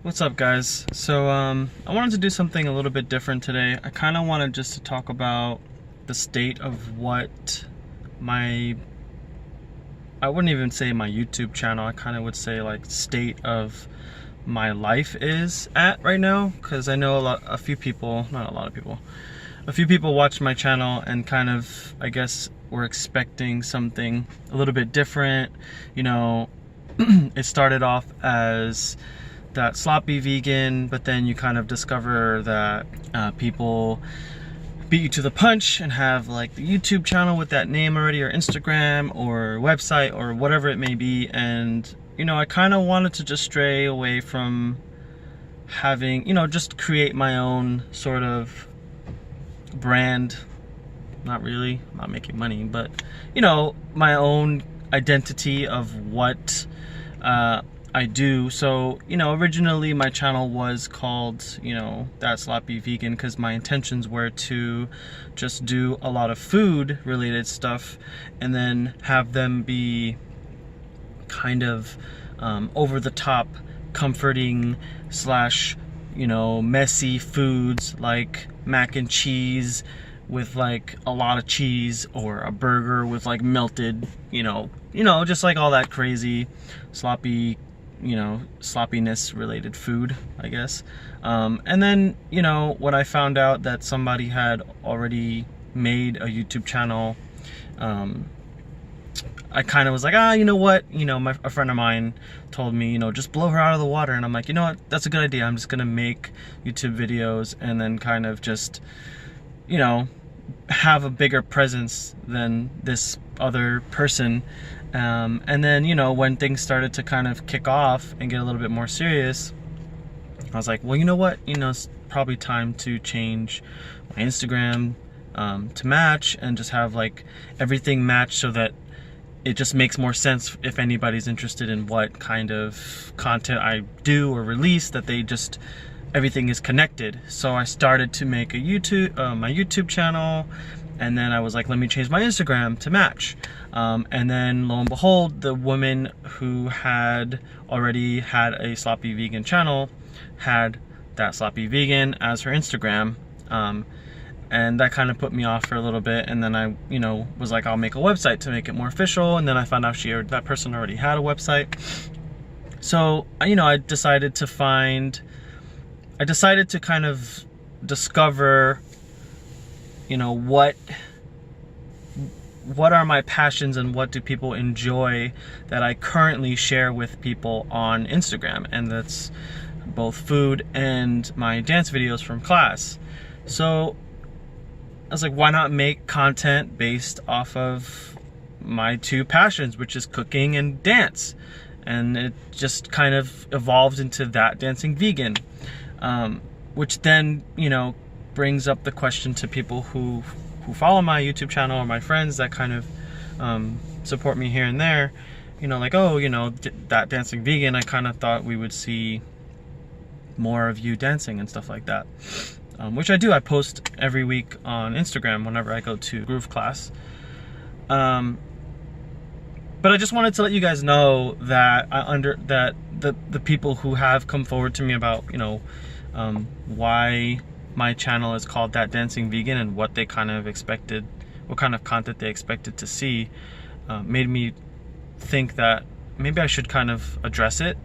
What's up, guys? So I wanted to do something a little bit different today. I kind of wanted just to talk about the state of what my, I wouldn't even say my YouTube channel, I kind of would say like state of my life is at right now, because I know a few people watch my channel and kind of, I guess, were expecting something a little bit different. You know, it started off as that sloppy vegan, but then you kind of discover that people beat you to the punch and have like the YouTube channel with that name already, or Instagram or website or whatever it may be. And you know, I kind of wanted to just stray away from having, you know, just create my own sort of brand. Not really, I'm not making money, but you know, my own identity of what I do. So, you know, originally my channel was called, you know, That Sloppy Vegan, because my intentions were to just do a lot of food related stuff and then have them be kind of over the top, comforting slash, you know, messy foods like mac and cheese with like a lot of cheese, or a burger with like melted, you know, just like all that crazy sloppy, you know, sloppiness related food, I guess. And then, you know, when I found out that somebody had already made a YouTube channel, I kind of was like, you know what, you know, a friend of mine told me, you know, just blow her out of the water. And I'm like, you know what, that's a good idea. I'm just gonna make YouTube videos and then kind of just, you know, have a bigger presence than this other person. And then, you know, when things started to kind of kick off and get a little bit more serious, I was like, well, you know what, you know, it's probably time to change my Instagram to match, and just have like everything match so that it just makes more sense if anybody's interested in what kind of content I do or release, that they just, everything is connected. So I started to make a my YouTube channel, and then I was like, let me change my Instagram to match. And then lo and behold, the woman who had already had a Sloppy Vegan channel had That Sloppy Vegan as her Instagram. And that kind of put me off for a little bit. And then I, you know, was like, I'll make a website to make it more official. And then I found out that person already had a website. So, you know, I decided to kind of discover, you know, what are my passions and what do people enjoy that I currently share with people on Instagram. And that's both food and my dance videos from class. So I was like, why not make content based off of my two passions, which is cooking and dance? And it just kind of evolved into That Dancing Vegan. Which then, you know, brings up the question to people who follow my YouTube channel, or my friends that kind of support me here and there, you know, like, oh, you know, That Dancing Vegan, I kind of thought we would see more of you dancing and stuff like that. Which I do. I post every week on Instagram whenever I go to groove class. But I just wanted to let you guys know that the people who have come forward to me about, you know, why my channel is called That Dancing Vegan, and what they kind of expected, what kind of content they expected to see, made me think that maybe I should kind of address it,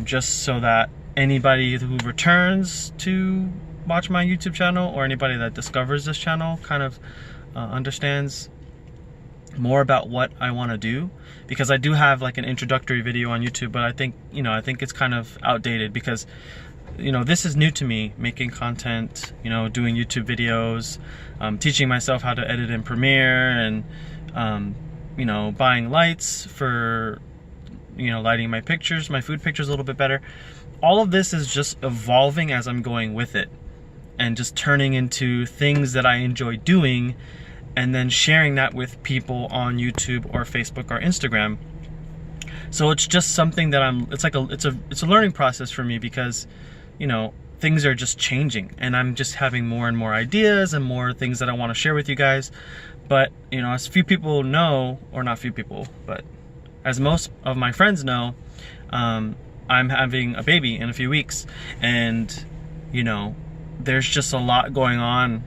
just so that anybody who returns to watch my YouTube channel, or anybody that discovers this channel, kind of understands more about what I want to do. Because I do have like an introductory video on YouTube, but I think, you know, I think it's kind of outdated, because, you know, this is new to me, making content, you know, doing YouTube videos, teaching myself how to edit in Premiere, and you know, buying lights for, you know, lighting my pictures, my food pictures a little bit better. All of this is just evolving as I'm going with it, and just turning into things that I enjoy doing, and then sharing that with people on YouTube or Facebook or Instagram. So it's just something that it's a learning process for me, because, you know, things are just changing, and I'm just having more and more ideas and more things that I want to share with you guys. But, you know, as few people know, or not few people, but as most of my friends know, I'm having a baby in a few weeks, and you know, there's just a lot going on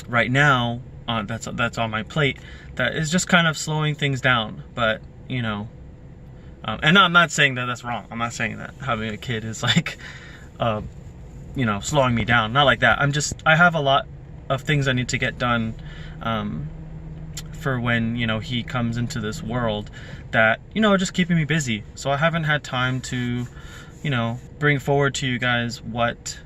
right now that's on my plate that is just kind of slowing things down. But you know, and I'm not saying that that's wrong. I'm not saying that having a kid is like you know, slowing me down. Not like that. I have a lot of things I need to get done for when, you know, he comes into this world that, you know, are just keeping me busy. So I haven't had time to, you know, bring forward to you guys what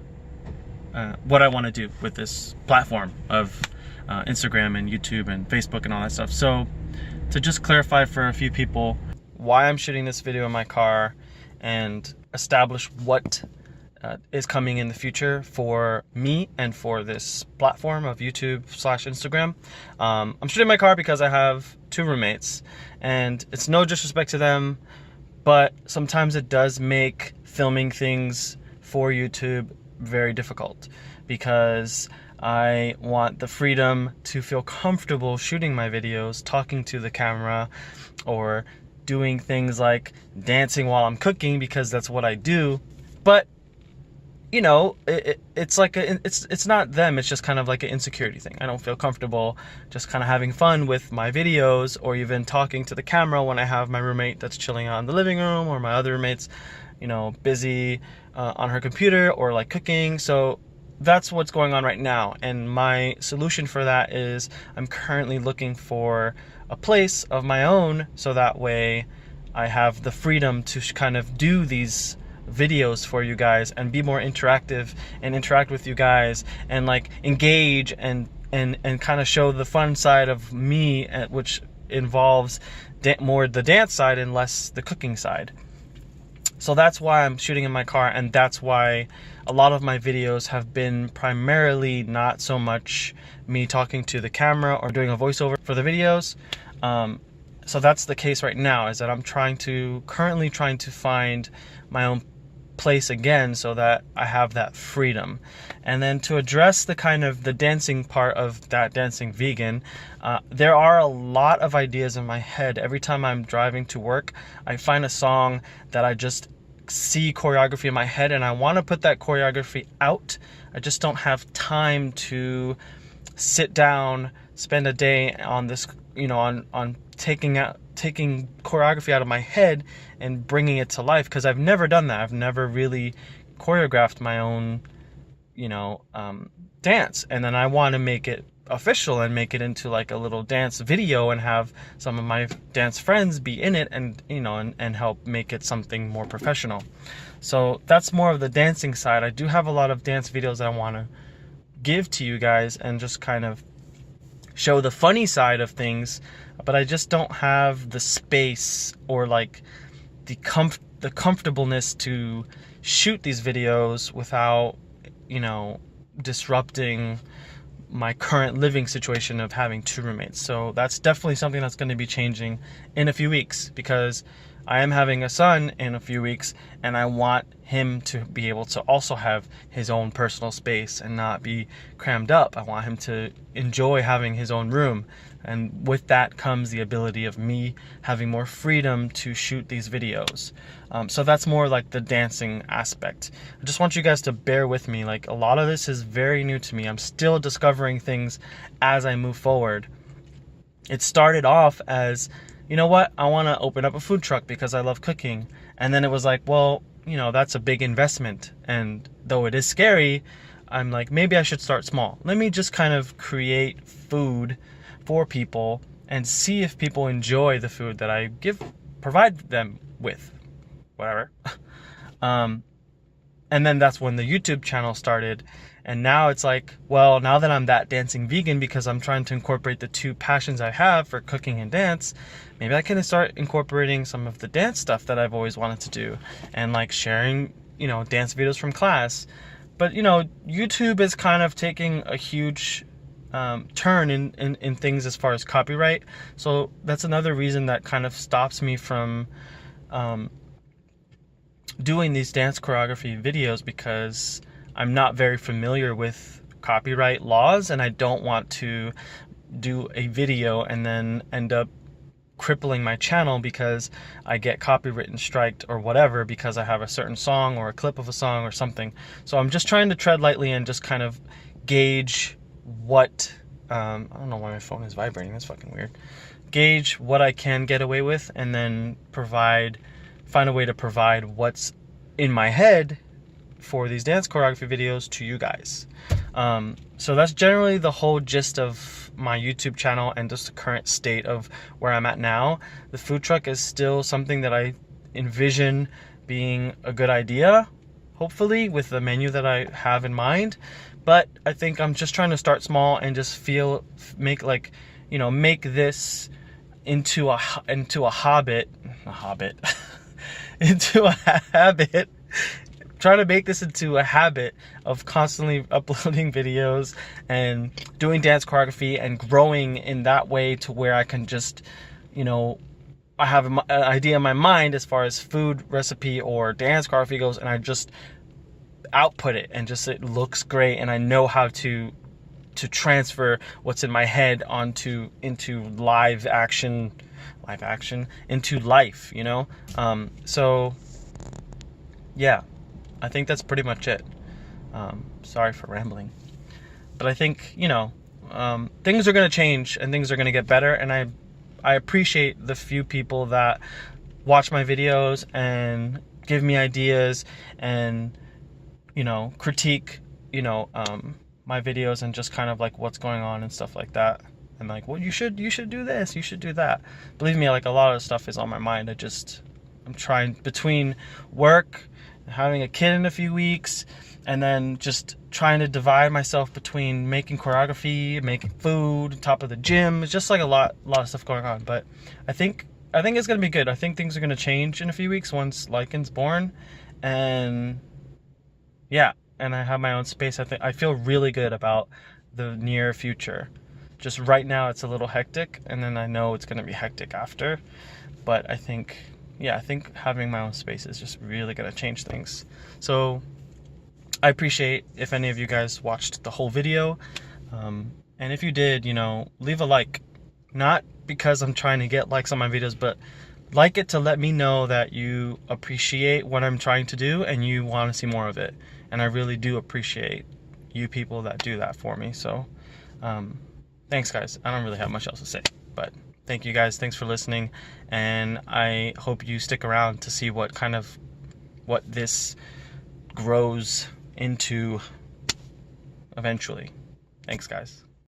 I want to do with this platform of Instagram and YouTube and Facebook and all that stuff. So to just clarify for a few people why I'm shooting this video in my car and establish what is coming in the future for me and for this platform of YouTube/Instagram. I'm shooting my car because I have 2 roommates, and it's no disrespect to them, but sometimes it does make filming things for YouTube very difficult, because I want the freedom to feel comfortable shooting my videos, talking to the camera, or doing things like dancing while I'm cooking, because that's what I do. But you know, it's like it's not them. It's just kind of like an insecurity thing. I don't feel comfortable just kind of having fun with my videos, or even talking to the camera when I have my roommate that's chilling out in the living room, or my other roommate's, you know, busy on her computer or like cooking. So that's what's going on right now. And my solution for that is I'm currently looking for a place of my own, so that way I have the freedom to kind of do these videos for you guys and be more interactive and interact with you guys and like engage and kind of show the fun side of me, which involves more the dance side and less the cooking side. So that's why I'm shooting in my car, and that's why a lot of my videos have been primarily not so much me talking to the camera or doing a voiceover for the videos. So that's the case right now, is that I'm currently trying to find my own place again, so that I have that freedom. And then to address the kind of the dancing part of that Dancing Vegan, there are a lot of ideas in my head. Every time I'm driving to work, I find a song that I just see choreography in my head, and I want to put that choreography out. I just don't have time to sit down, spend a day on this, you know, on taking choreography out of my head and bringing it to life, because I've never done that. I've never really choreographed my own, you know, dance, and then I want to make it official and make it into like a little dance video and have some of my dance friends be in it, and you know, and help make it something more professional. So that's more of the dancing side. I do have a lot of dance videos that I want to give to you guys and just kind of show the funny side of things, but I just don't have the space or like the comfortableness to shoot these videos without, you know, disrupting my current living situation of having 2 roommates. So that's definitely something that's going to be changing in a few weeks, because I am having a son in a few weeks, and I want him to be able to also have his own personal space and not be crammed up. I want him to enjoy having his own room. And with that comes the ability of me having more freedom to shoot these videos. So that's more like the dancing aspect. I just want you guys to bear with me. Like, a lot of this is very new to me. I'm still discovering things as I move forward. It started off as, you know what, I want to open up a food truck because I love cooking. And then it was like, well, you know, that's a big investment. And though it is scary, I'm like, maybe I should start small. Let me just kind of create food for people and see if people enjoy the food that I provide them with, whatever. And then that's when the YouTube channel started. And now it's like, well, now that I'm that Dancing Vegan, because I'm trying to incorporate the 2 passions I have for cooking and dance, maybe I can start incorporating some of the dance stuff that I've always wanted to do, and like sharing, you know, dance videos from class. But, you know, YouTube is kind of taking a huge turn in things as far as copyright. So that's another reason that kind of stops me from doing these dance choreography videos, because I'm not very familiar with copyright laws, and I don't want to do a video and then end up crippling my channel because I get copywritten striked or whatever because I have a certain song or a clip of a song or something. So I'm just trying to tread lightly and just kind of gauge what, I don't know why my phone is vibrating, that's fucking weird. Gauge what I can get away with, and then find a way to provide what's in my head for these dance choreography videos to you guys. So that's generally the whole gist of my YouTube channel and just the current state of where I'm at now. The food truck is still something that I envision being a good idea, hopefully, with the menu that I have in mind. But I think I'm just trying to start small and just make this into a habit, into a habit. Trying to make this into a habit of constantly uploading videos and doing dance choreography and growing in that way to where I can just, I have an idea in my mind as far as food recipe or dance choreography goes, and I just output it and just it looks great, and I know how to transfer what's in my head into live action into life, so yeah, I think that's pretty much it. Sorry for rambling, but I think things are going to change and things are going to get better, and I appreciate the few people that watch my videos and give me ideas and critique my videos and just kind of like what's going on and stuff like that, and like, well, you should do this, you should do that. Believe me, like, a lot of stuff is on my mind. I'm trying, between work, having a kid in a few weeks, and then just trying to divide myself between making choreography, making food, top of the gym. It's just like a lot of stuff going on. But I think it's gonna be good. I think things are gonna change in a few weeks once Lycan's born, and yeah, and I have my own space. I feel really good about the near future. Just right now it's a little hectic, and then I know it's gonna be hectic after. But I think having my own space is just really gonna change things. So I appreciate if any of you guys watched the whole video, and if you did, leave a like. Not because I'm trying to get likes on my videos, but like it to let me know that you appreciate what I'm trying to do and you want to see more of it. And I really do appreciate you people that do that for me. So thanks, guys. I don't really have much else to say, but thank you guys. Thanks for listening, and I hope you stick around to see what this grows into eventually. Thanks, guys.